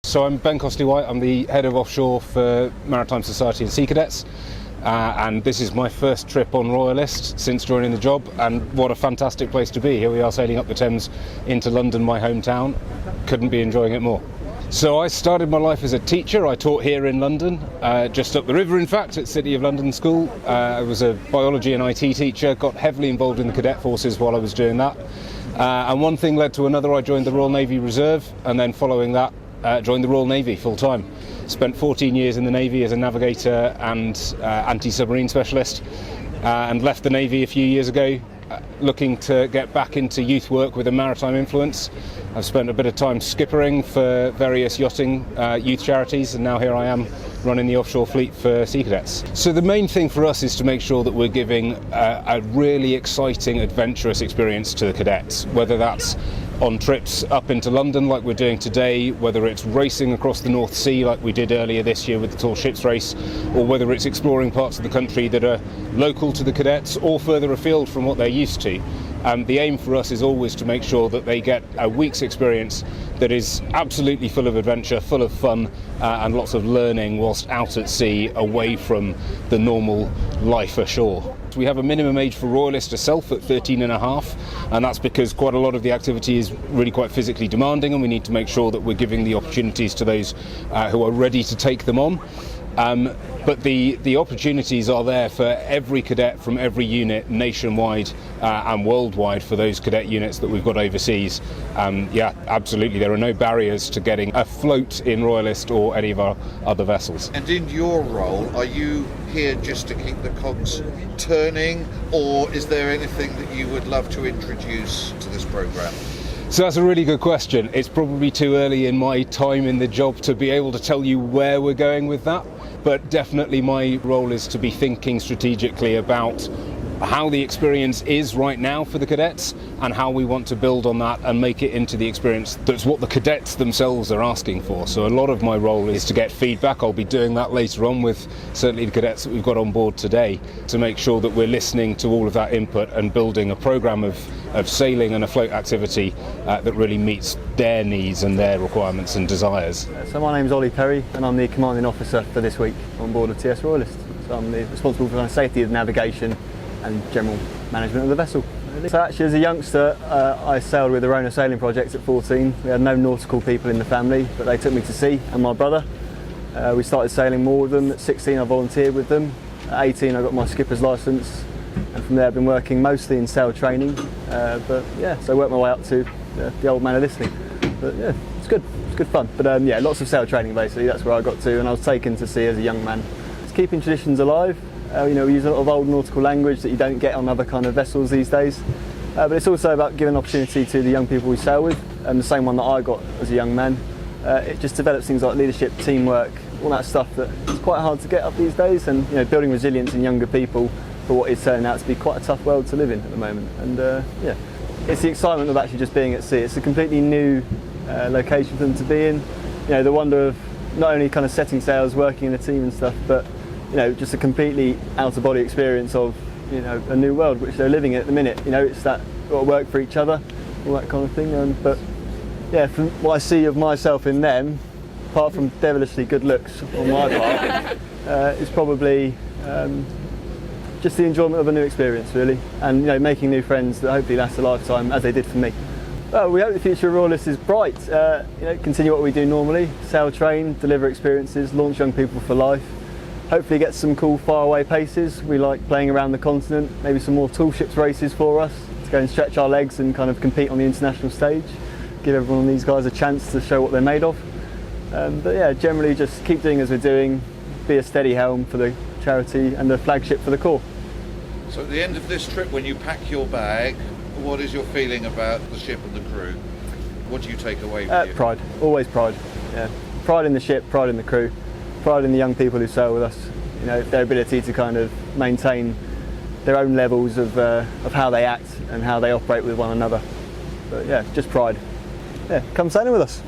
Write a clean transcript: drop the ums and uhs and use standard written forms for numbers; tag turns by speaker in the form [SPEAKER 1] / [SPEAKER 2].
[SPEAKER 1] So I'm Ben Costley-White, I'm the head of offshore for Maritime Society and Sea Cadets, and this is my first trip on Royalist since joining the job, and what a fantastic place to be. Here we are sailing up the Thames into London, my hometown. Couldn't be enjoying it more. So I started my life as a teacher. I taught here in London, just up the river in fact, at City of London School. I was a biology and IT teacher, got heavily involved in the cadet forces while I was doing that. And one thing led to another. I joined the Royal Navy Reserve, and then following that joined the Royal Navy full-time. Spent 14 years in the Navy as a navigator and anti-submarine specialist, and left the Navy a few years ago looking to get back into youth work with a maritime influence. I've spent a bit of time skippering for various yachting youth charities, and now here I am running the offshore fleet for Sea Cadets. So the main thing for us is to make sure that we're giving a really exciting, adventurous experience to the cadets, whether that's on trips up into London like we're doing today, whether it's racing across the North Sea like we did earlier this year with the Tall Ships race, or whether it's exploring parts of the country that are local to the cadets or further afield from what they're used to. The aim for us is always to make sure that they get a week's experience that is absolutely full of adventure, full of fun, and lots of learning whilst out at sea, away from the normal life ashore. We have a minimum age for Royalist herself at 13 and a half, and that's because quite a lot of the activity is really quite physically demanding, and we need to make sure that we're giving the opportunities to those who are ready to take them on. But the opportunities are there for every cadet from every unit nationwide and worldwide for those cadet units that we've got overseas. Yeah, absolutely, there are no barriers to getting afloat in Royalist or any of our other vessels.
[SPEAKER 2] And in your role, are you here just to keep the cogs turning, or is there anything that you would love to introduce to this programme?
[SPEAKER 1] So that's a really good question. It's probably too early in my time in the job to be able to tell you where we're going with that, but definitely my role is to be thinking strategically about how the experience is right now for the cadets and how we want to build on that and make it into the experience that's what the cadets themselves are asking for. So a lot of my role is to get feedback. I'll be doing that later on with certainly the cadets that we've got on board today, to make sure that we're listening to all of that input and building a programme of sailing and afloat activity that really meets their needs and their requirements and desires.
[SPEAKER 3] So my name's Ollie Perry, and I'm the commanding officer for this week on board of TS Royalist. So I'm responsible for the safety of navigation and general management of the vessel. So actually, as a youngster, I sailed with the Rona Sailing Project at 14. We had no nautical people in the family, but they took me to sea and my brother. We started sailing more with them. At 16 I volunteered with them. At 18 I got my skipper's licence, and from there I've been working mostly in sail training, but yeah, so I worked my way up to the old man of listening. But yeah, it's good fun. But yeah, lots of sail training basically, that's where I got to, and I was taken to sea as a young man. It's keeping traditions alive. You know, we use a lot of old nautical language that you don't get on other kind of vessels these days. But it's also about giving opportunity to the young people we sail with, and the same one that I got as a young man. It just develops things like leadership, teamwork, all that stuff that is quite hard to get up these days, and you know, building resilience in younger people for what is turning out to be quite a tough world to live in at the moment. And yeah, it's the excitement of actually just being at sea. It's a completely new location for them to be in. You know, the wonder of not only kind of setting sails, working in a team and stuff, but you know, just a completely out-of-body experience of, you know, a new world which they're living in at the minute. You know, it's that got to work for each other, all that kind of thing. But yeah, from what I see of myself in them, apart from devilishly good looks on my part, it's probably just the enjoyment of a new experience, really, and you know, making new friends that hopefully last a lifetime, as they did for me. Well, we hope the future of Royalist is bright. You know, continue what we do normally: sail, train, deliver experiences, launch young people for life. Hopefully get some cool faraway paces. We like playing around the continent, maybe some more tall ships races for us to go and stretch our legs and kind of compete on the international stage. Give everyone of these guys a chance to show what they're made of. But yeah, generally just keep doing as we're doing, be a steady helm for the charity and the flagship for the Corps.
[SPEAKER 2] So at the end of this trip, when you pack your bag, what is your feeling about the ship and the crew? What do you take away with you?
[SPEAKER 3] Pride, always pride. Yeah, pride in the ship, pride in the crew. Pride in the young people who sail with us, you know, their ability to kind of maintain their own levels of how they act and how they operate with one another. But yeah, just pride. Yeah, come sailing with us.